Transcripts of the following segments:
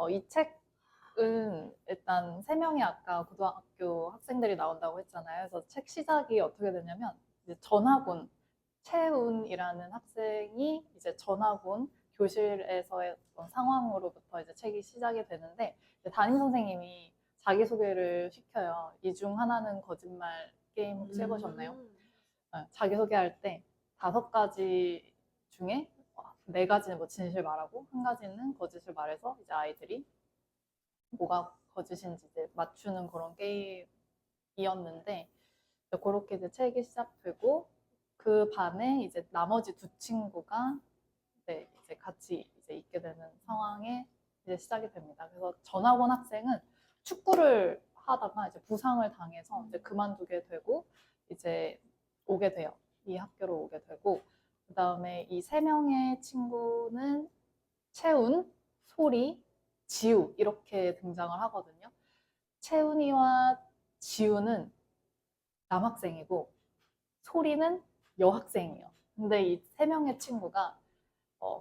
이 책은 일단 세 명의 아까 고등학교 학생들이 나온다고 했잖아요. 그래서 책 시작이 어떻게 되냐면 이제 전학온 채운이라는 학생이 이제 전학온 교실에서의 어떤 상황으로부터 이제 책이 시작이 되는데 이제 담임 선생님이 자기소개를 시켜요. 이 중 하나는 거짓말 게임 혹시 해보셨나요? 자기소개할 때 5가지 중에 4가지는 뭐 진실 말하고 1가지는 거짓을 말해서 이제 아이들이 뭐가 거짓인지 이제 맞추는 그런 게임이었는데 그렇게 이제 책이 시작되고 그 반에 이제 나머지 2친구가 이제 같이 이제 있게 되는 상황에 이제 시작이 됩니다. 그래서 전학온 학생은 축구를 하다가 이제 부상을 당해서 이제 그만두게 되고 이제 오게 돼요. 이 학교로 오게 되고 그다음에 이 3명의 친구는 채운, 소리, 지우 이렇게 등장을 하거든요. 채운이와 지우는 남학생이고 소리는 여학생이에요. 근데 이 3명의 친구가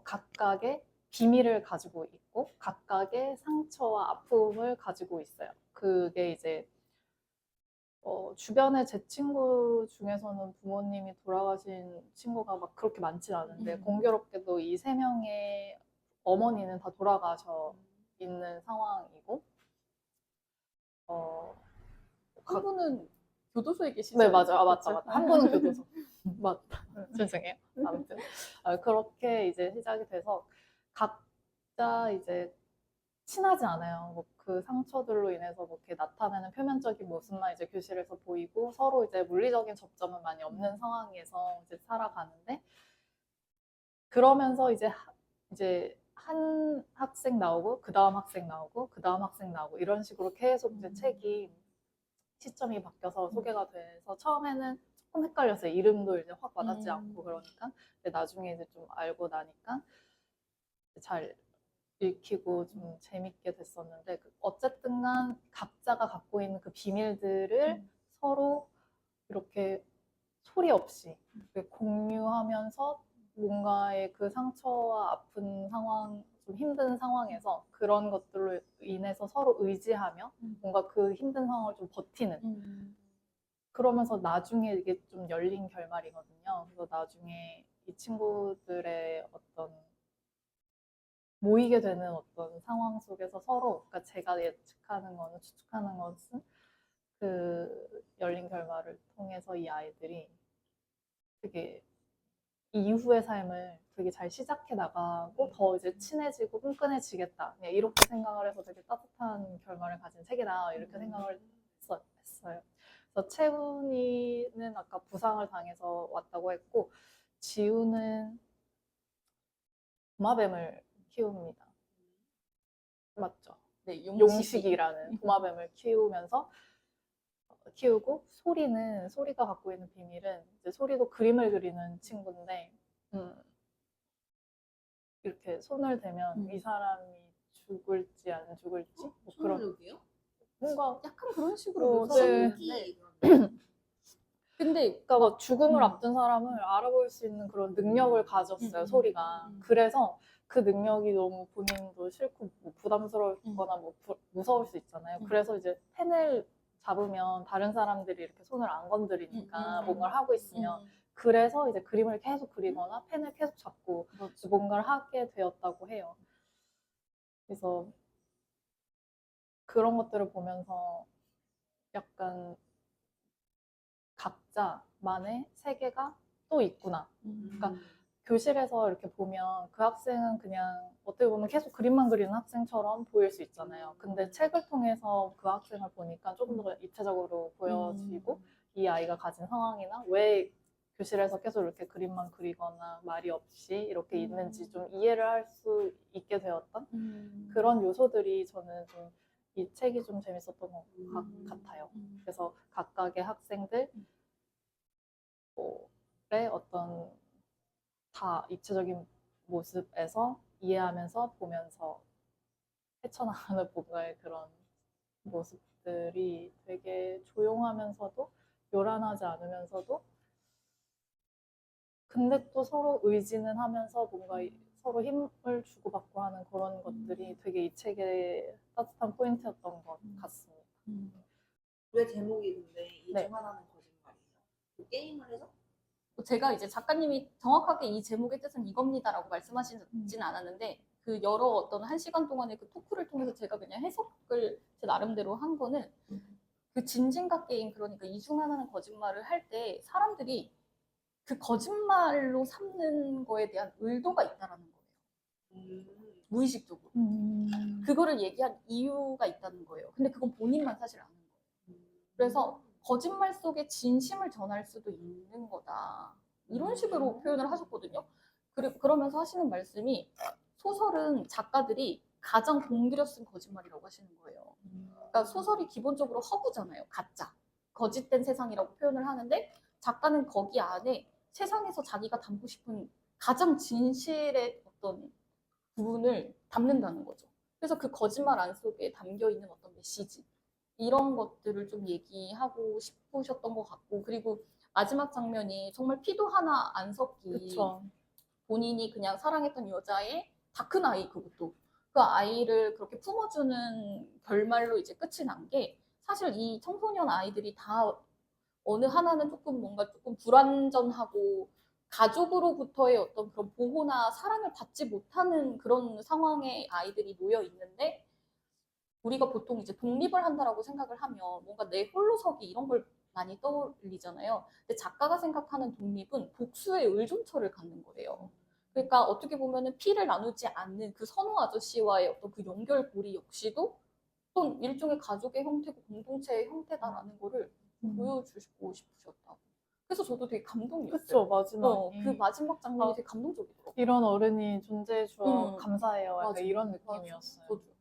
각각의 비밀을 가지고 있고 각각의 상처와 아픔을 가지고 있어요. 그게 이제 주변에 제 친구 중에서는 부모님이 돌아가신 친구가 막 그렇게 많진 않은데 공교롭게도 이 3명의 어머니는 다 돌아가셔 있는 상황이고 한 분은 교도소에 계시죠? 네, 맞아요. 맞다. 한 분은 교도소. 맞다. 죄송해요. 아무튼 그렇게 이제 시작이 돼서 각자 이제 친하지 않아요. 뭐 그 상처들로 인해서 뭐 이렇게 나타내는 표면적인 모습만 이제 교실에서 보이고 서로 이제 물리적인 접점은 많이 없는 상황에서 이제 살아가는데 그러면서 이제 한 학생 나오고 그 다음 학생 나오고 그 다음 학생 나오고 이런 식으로 계속 이제 책이 시점이 바뀌어서 소개가 돼서 처음에는 조금 헷갈렸어요. 이름도 이제 확 와닿지 않고 그러니까 근데 나중에 이제 좀 알고 나니까 잘 읽히고 좀 재밌게 됐었는데 어쨌든 간 각자가 갖고 있는 그 비밀들을 서로 이렇게 소리 없이 공유하면서 뭔가의 그 상처와 아픈 상황, 좀 힘든 상황에서 그런 것들로 인해서 서로 의지하며 뭔가 그 힘든 상황을 좀 버티는 그러면서 나중에 이게 좀 열린 결말이거든요. 그래서 나중에 이 친구들의 어떤 모이게 되는 어떤 상황 속에서 서로, 그러니까 제가 예측하는 거는, 추측하는 것은 그 열린 결말을 통해서 이 아이들이 되게 이후의 삶을 되게 잘 시작해 나가고 더 이제 친해지고 끈끈해지겠다. 그냥 이렇게 생각을 해서 되게 따뜻한 결말을 가진 책이다. 이렇게 생각을 했어요. 그래서 채훈이는 아까 부상을 당해서 왔다고 했고 지우는 도마뱀을 키웁니다. 맞죠? 네, 용식이라는 도마뱀을 키우고 소리가 갖고 있는 비밀은 이제 소리도 그림을 그리는 친구인데 이렇게 손을 대면 이 사람이 죽을지 안 죽을지 뭐 그런 초능력이요? 뭔가 약간 그런 식으로 네. 묘사하는데 근데 그러니까 뭐 죽음을 앞둔 사람을 알아볼 수 있는 그런 능력을 가졌어요, 소리가. 그래서 그 능력이 너무 본인도 싫고 뭐 부담스럽거나 뭐 무서울 수 있잖아요. 그래서 이제 펜을 잡으면 다른 사람들이 이렇게 손을 안 건드리니까 뭔가를 하고 있으면 그래서 이제 그림을 계속 그리거나 펜을 계속 잡고 뭔가를 하게 되었다고 해요. 그래서 그런 것들을 보면서 약간 각자만의 세계가 또 있구나. 그러니까 교실에서 이렇게 보면 그 학생은 그냥 어떻게 보면 계속 그림만 그리는 학생처럼 보일 수 있잖아요. 근데 책을 통해서 그 학생을 보니까 조금 더 입체적으로 보여지고 이 아이가 가진 상황이나 왜 교실에서 계속 이렇게 그림만 그리거나 말이 없이 이렇게 있는지 좀 이해를 할 수 있게 되었던 그런 요소들이 저는 좀 이 책이 좀 재밌었던 것 같아요. 그래서 각각의 학생들의 어떤 다 입체적인 모습에서 이해하면서 보면서 헤쳐나가는 뭔가의 그런 모습들이 되게 조용하면서도 요란하지 않으면서도 근데 또 서로 의지는 하면서 뭔가 서로 힘을 주고받고 하는 그런 것들이 되게 이 책의 따뜻한 포인트였던 것 같습니다. 왜 제목이 근데 이 네. 중 하나는 거짓말이에요? 그 게임을 해서? 제가 이제 작가님이 정확하게 이 제목의 뜻은 이겁니다라고 말씀하시진 않았는데 그 여러 어떤 1시간 동안의 그 토크를 통해서 제가 그냥 해석을 제 나름대로 한 거는 그 진진각 게임, 그러니까 이 중 하나는 거짓말을 할 때 사람들이 그 거짓말로 삼는 거에 대한 의도가 있다라는 거예요. 무의식적으로. 그거를 얘기한 이유가 있다는 거예요. 근데 그건 본인만 사실 아는 거예요. 그래서 거짓말 속에 진심을 전할 수도 있는 거다. 이런 식으로 표현을 하셨거든요. 그러면서 하시는 말씀이 소설은 작가들이 가장 공들여 쓴 거짓말이라고 하시는 거예요. 그러니까 소설이 기본적으로 허구잖아요. 가짜. 거짓된 세상이라고 표현을 하는데 작가는 거기 안에 세상에서 자기가 담고 싶은 가장 진실의 어떤 부분을 담는다는 거죠. 그래서 그 거짓말 안 속에 담겨 있는 어떤 메시지 이런 것들을 좀 얘기하고 싶으셨던 것 같고, 그리고 마지막 장면이 정말 피도 하나 안 섞인 그쵸. 본인이 그냥 사랑했던 여자의 다 큰 아이, 그것도 그 아이를 그렇게 품어주는 결말로 이제 끝이 난 게, 사실 이 청소년 아이들이 다 어느 하나는 조금 뭔가 조금 불완전하고 가족으로부터의 어떤 그런 보호나 사랑을 받지 못하는 그런 상황에 아이들이 놓여 있는데, 우리가 보통 이제 독립을 한다라고 생각을 하면 뭔가 내 홀로서기 이런 걸 많이 떠올리잖아요. 근데 작가가 생각하는 독립은 복수의 의존처를 갖는 거예요. 그러니까 어떻게 보면은 피를 나누지 않는 그 선호 아저씨와의 어떤 그 연결고리 역시도 또 일종의 가족의 형태고 공동체의 형태다라는 거를 보여주고 싶으셨다고. 그래서 저도 되게 감동이었어요. 그쵸, 마지막에. 그 마지막 장면이 아, 되게 감동적이더라고요. 이런 어른이 존재해 주어 음. 감사해요. 약간 맞아, 이런 맞아. 느낌이었어요. 저도.